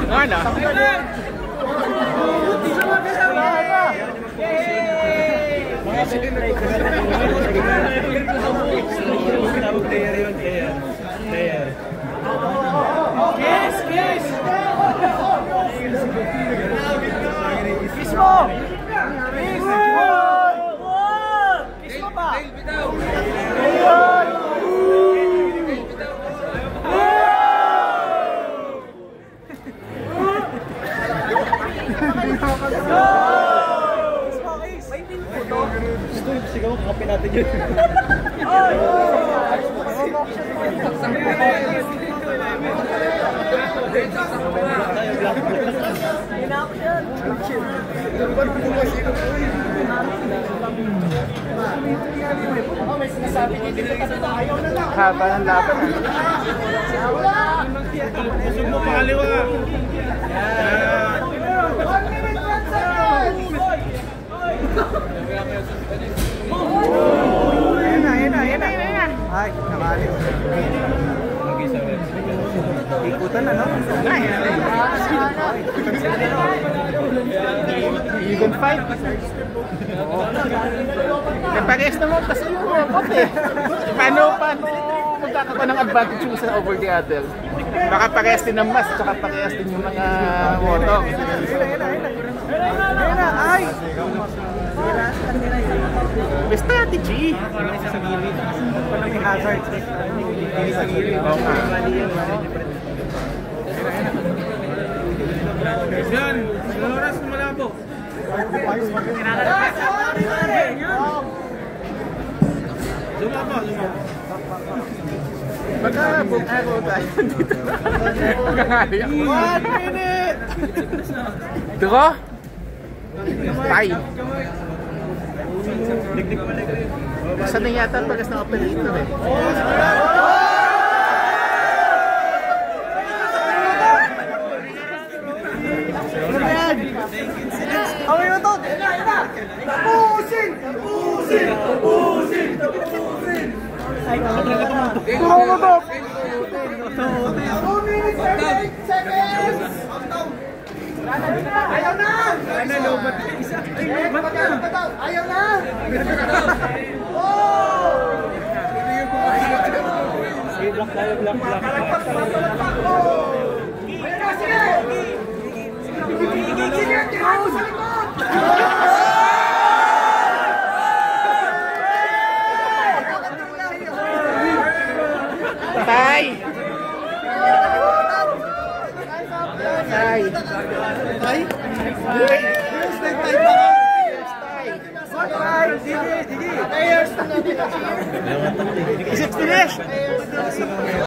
Ano? Kiss! Kiss! Kiss mo! Kiss! Kiss mo pa! Gusto yung sigaw, kape natin yun. Haba ng laban. Gusto mo pakaliwa. Ayan na. Ay, nakaliw. Ikutan na, no? Even fight. Nagpag-es naman kasi yung robot eh. Paano magkakaroon ng advantage yung isa over the other? Baka parehas din ng mas, tsaka parehas din yung mga motor. Ay! May strategy! Parang may hazard. Yan! Ilang oras na malabo? Lumaba. Baka bukaro tayo dito. Magkakali ako. 1 minute! Draw? Tie. Saan na yata pagas ng operator eh? Ang ino to! Tapusin! Ay, Draw mo to! 2 minutes 38 seconds! Ayaw na! Ayaw na! Block tayo, block. Tay! Tay! Ay! Digi! Digi! Is it finished?